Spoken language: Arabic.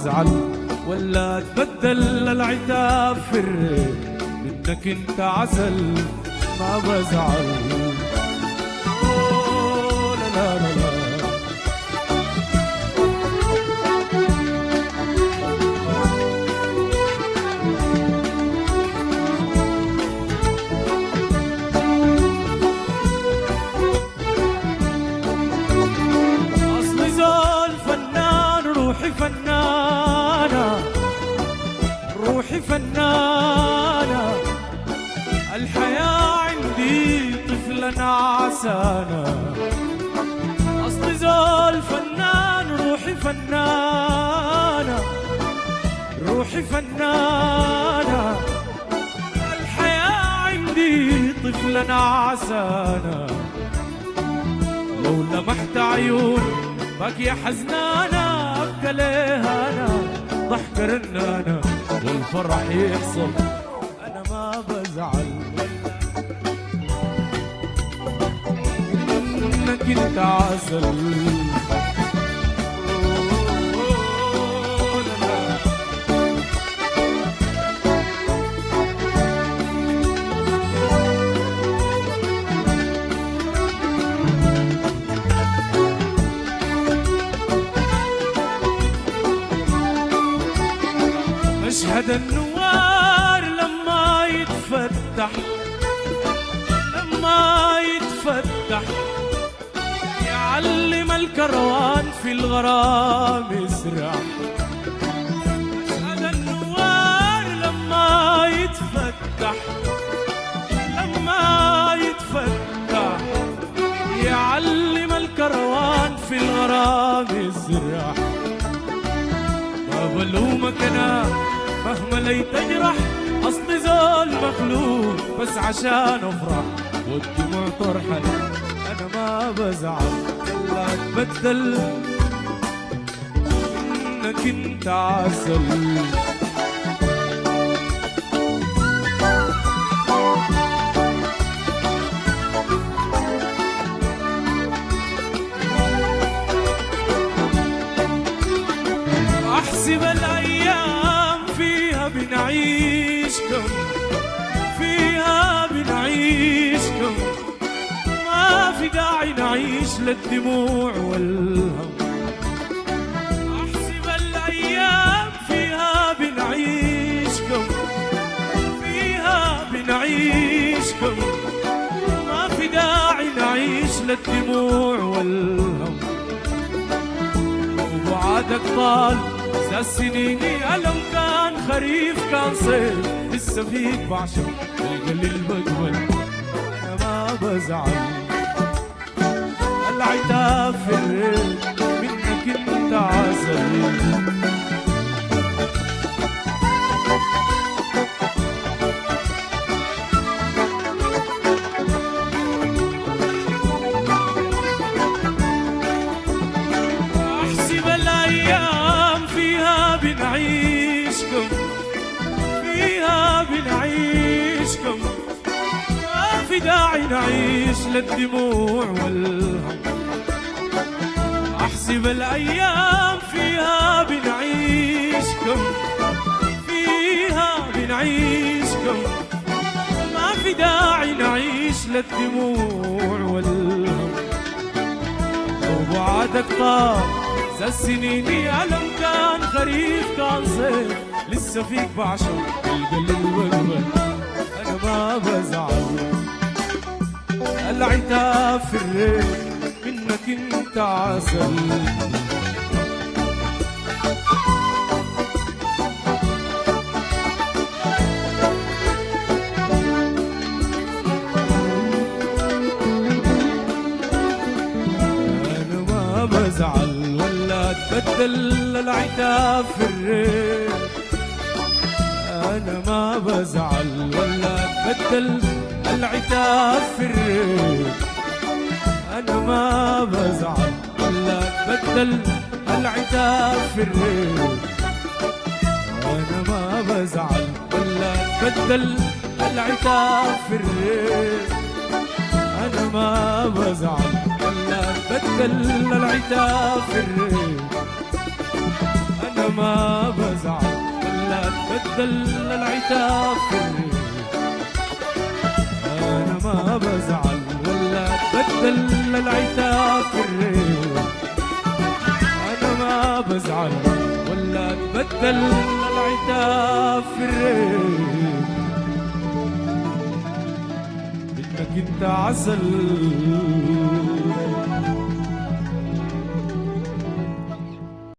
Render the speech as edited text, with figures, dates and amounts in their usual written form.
بزعل ولا اتبدل العتاب في الريق، منك انت عسل ما بزعل. لا لا لا فنانة روحي فنانة، الحياة عندي طفلة نعسانة. أصلي زول فنان روحي فنانة، روحي فنانة، الحياة عندي طفلة نعسانة. لو لمحت عيون باكية حزنانة أبكى ليها أنا ضحكة رنانة، والفرح يحصل أنا ما بزعل إنك أنت عسل. مشهد النوار لما يتفتح، لما يتفتح يعلم الكروان في الغرام يسرح. مشهد النوار لما يتفتح، لما يتفتح يعلم الكروان في الغرام يسرح. ما بلومك أنا مهما لي تجرح، أصلي زول مخلوق بس عشان أفرح، والدموع ترحل أنا ما بزعل. لا أتبدل إنك أنت عسل. أحسب الأيام فيها بنعيش كم، فيها بنعيش كم، ما في داعي نعيش للدموع والهم. أحسب الأيام فيها بنعيش كم، فيها بنعيش كم، ما في داعي نعيش للدموع والهم. وبعدك طال زاد سنيني ألم، كان خريف كان صيف لسه فيك بعشق القليل بقبل أنا ما بزعل. العتاب في الريق منك أنت عسل. بنعيشكم فيها بنعيشكم، ما في داعي نعيش للدموع والهم. أحسب الأيام فيها بنعيشكم، فيها بنعيشكم، ما في داعي نعيش للدموع والهم. وبعدك طار زاد سنيني ألم، كان خريف كان صيف لسه فيك بعشق القليل والقبل أنا ما بزعل. العتاب في الريق منك أنت عسل. أنا ما بزعل بدل العتاب في الريق، أنا ما بزعل ولا بدل العتاب في الريق. أنا ما بزعل ولا بدل العتاب في الريق. أنا ما بزعل ولا بدل العتاب في الريق. أنا ما بزعل ولا بدل العتاب في الريق. أنا ما بزعل ولا اتبدل العتاب في الريح. انا ما بزعل ولا اتبدل العتاب في الريح. انا ما بزعل ولا اتبدل العتاب في الريح. انك انت عسل